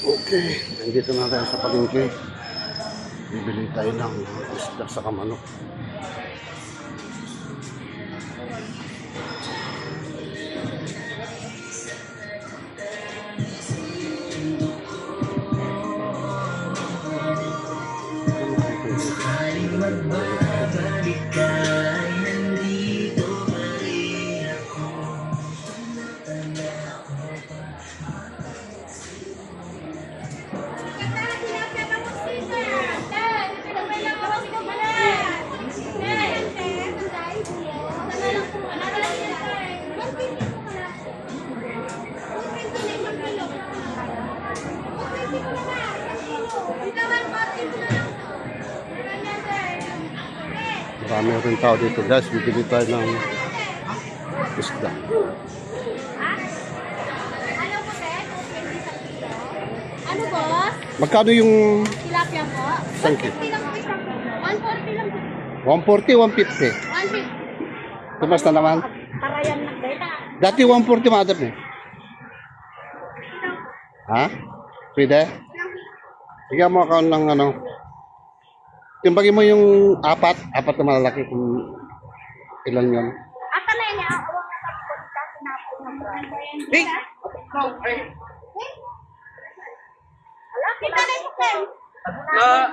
Okay, nandito na tayo sa palengke. Bibili tayo ng isda sa kamanok. Marami rin tao dito guys, bibili tayo ng isda. Ano boss? Magkano yung Tilapia po? Thank you. 150 lang po isang 140 lang po. 140, 150? 150. Tumas na naman. Parayan na data. Dati 140 mother eh. Ha? Pwede? Bigyan mo ako ng ano. Timbagin mo yung apat na malalaki kung ilan yun. Aka na yun, awang natapos kasi napo ng brand. Hey! Ala, kita na yung pen.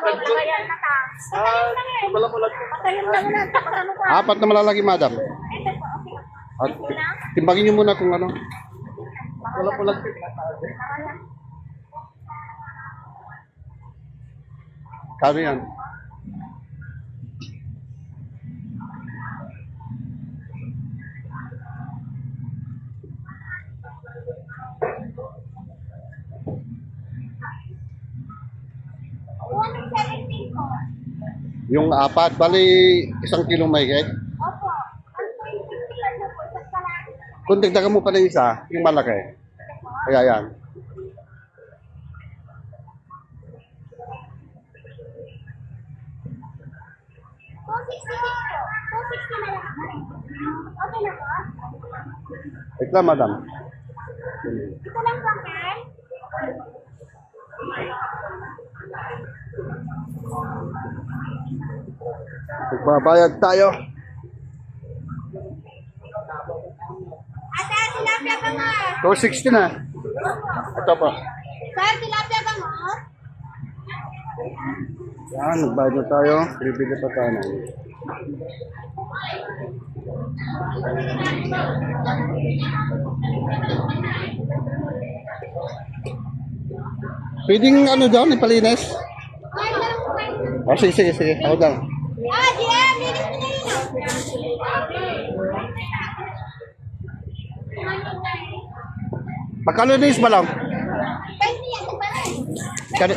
Parayan na ka. Patayin lang eh. Patayin lang na. Tapos ano ka? Apat na malalaki, madam. Ito po, okay. At timbagin nyo muna kung ano. Kano yan? One 17 po. Yung apat, bali 1 kilong mahigit. Opo. Ang 20 lang na po. Sa salari. Kung dagdagan mo pa ng isa, yung malaki. Kaya yan. $260 na lang. Okay na po? Ito madam. Ito lang po, Ken? Magbabayad tayo. Ate, tilapia ba nga? 260 na. Ito po. Sir, tilapia ba nga? Yan, magbayad na tayo. Bibili pa tayo ng. Pwedeng ano daw, ipalinis? Ay, meron po kayo. Oh, sige. Ako daw. Ah, GM, linis mo na yun. Magkano linis ba lang? 20 yan, diba na? Kano?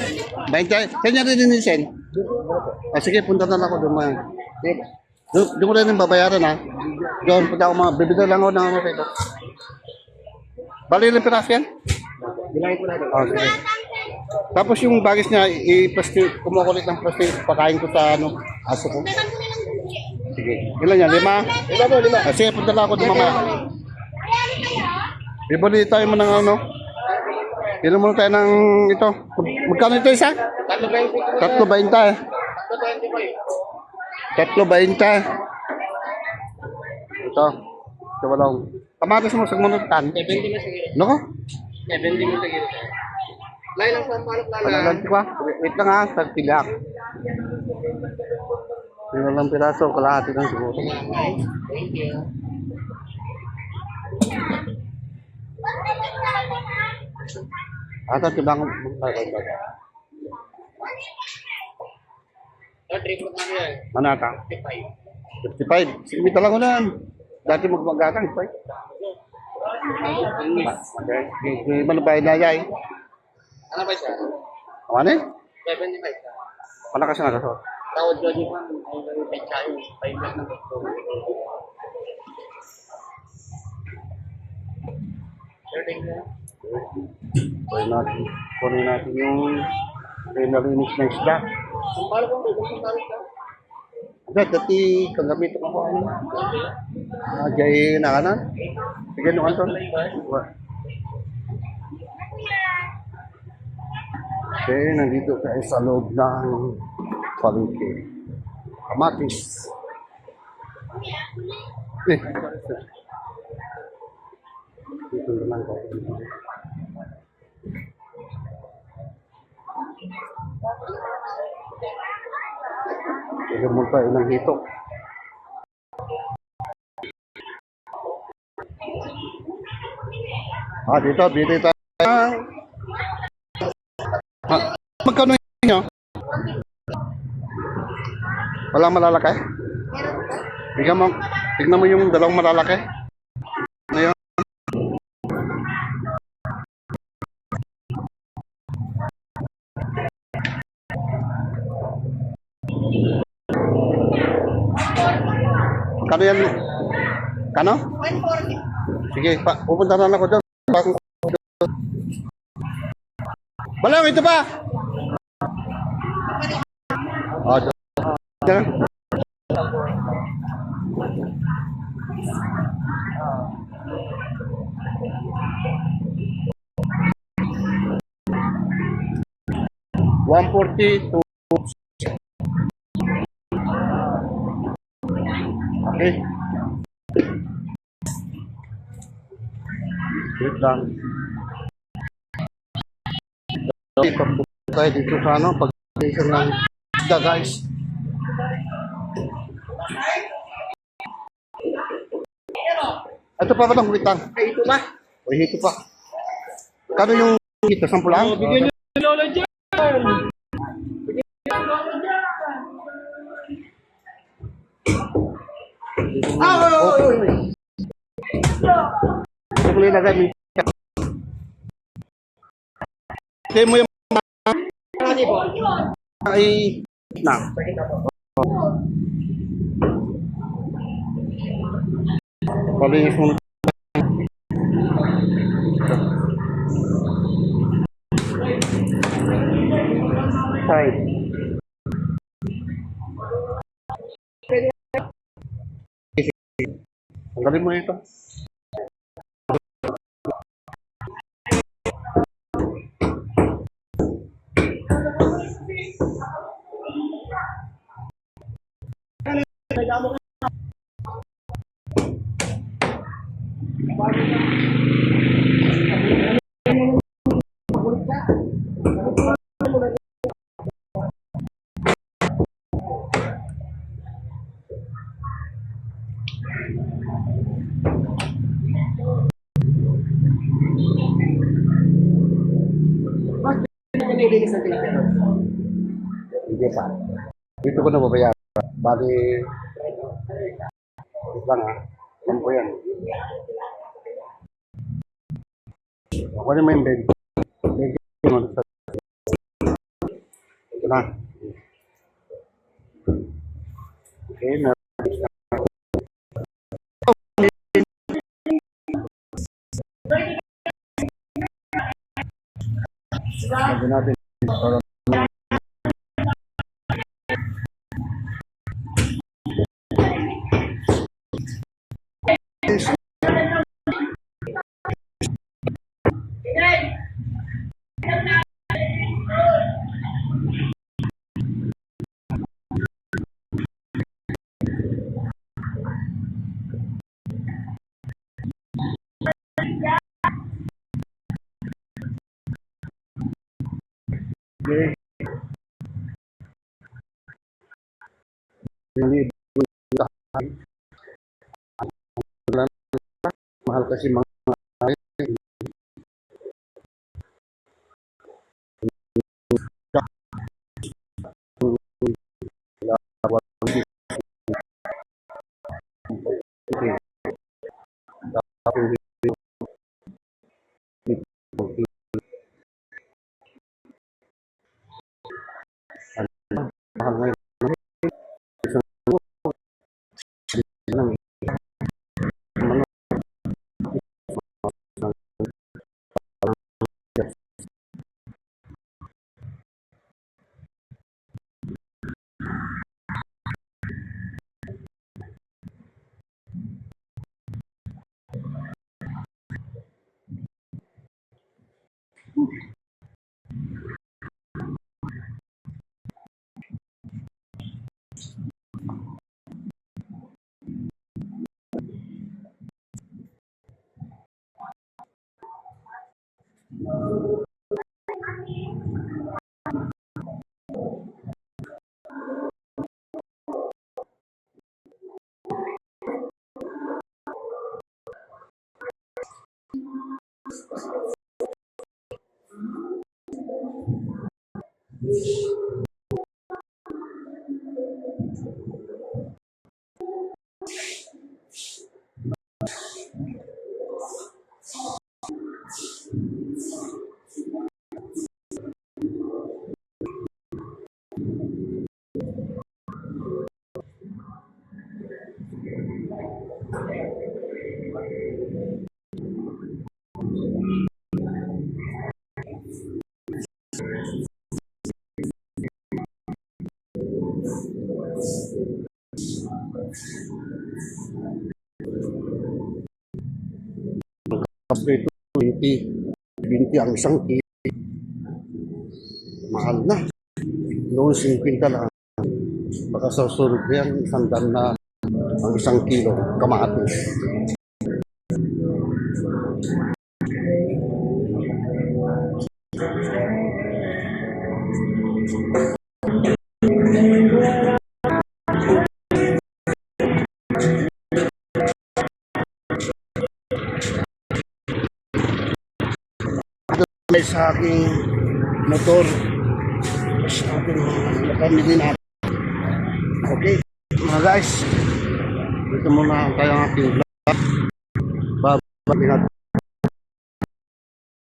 20? Kanya rin linisin? Ah, sige, punta na lang ako doon. Doon ko rin yung babayaran ha. Doon, punta ako bibili lang ako ng ano rito. Bali rin piraso yan? Bilangin ko na doon. Oh, sige. Tapos yung bagis niya, i-plastic, kumukulit ng plastic, pakain ko sa ano, aso ko. Meron ko na lang dun, GM. Sige. Ilan yan? 5? 5. Ah, sige, punta lang ako doon mamaya. Ayan kayo? Bibili tayo mo ng ano. Ilan muna tayo ng ito. Magkano ito isa? 3.20 eh. 3.20. Ito. Ito walang. Kamatis mo sa munutan. 70 mo sige. Ano ko? 70 mo sige. Lain lang sa palok lala. Palalanti ko ha. Wait lang ha. Tagpilak. Tingnan lang piraso. Kalahati lang siguro. Thank you. Ata tibang magpapagod. Triple kami yan. Manata? 55. 55. Sige, talaga ko na. Dati magmagatang. 55. Okay. Mana bayad na yay? Ano ba siya? Ano eh? 75 siya. Palakas na kaso. Tawad ko din pa. Ay, pecha yun. 5 lang ng gusto. Sir, thank you. Kunin natin yung nalinis ng isda. Kung palo kung kung palo ka. Dati kagamit ako ano. Jay na kanan. Sige no Anton. Okay, nandito tayo sa loob ng palengke. Kamatis. Eh, dito naman tayo. Ito mo tayo ng hito. Dito, bili tayo. Magkano yun nyo? Walang malalaki? Tignan mo yung dalawang malalaki. Ano yun? Kano yan? Kano? 140. Sige, pupunta na ako doon. Balang, ito pa! Diyan. $140 to okay. Wait lang. Dito tayo dito sa ano, pag-station ng isda, guys. Ito pa ba itong witang? Ito ba? O hito pa. Kano yung hito? 10 lang? Bigyan niyo si Lola dyan. Ito ko nilagay. Ito mo yung ay na. Palinis mo. Hi. Tanggalin mo ito. Nilinis na tinapero. Hindi pa. Dito ko na babayaran. Bali, wait lang ha. Ano ko yan? Ako na may bed. Ito na. Okay, na. Lagyan natin. Okay. Mahal kasi mga mahal ngayon. Kapre 20. 20 ang isang kilo. Mahal na. Noon 50 lang. Baka sa susunod yan, isang daan na ang isang kilo kamatis. May sa aking motor sa ating pamili natin. Okay, mga guys, dito muna tayo ang ating vlog. Babalik natin.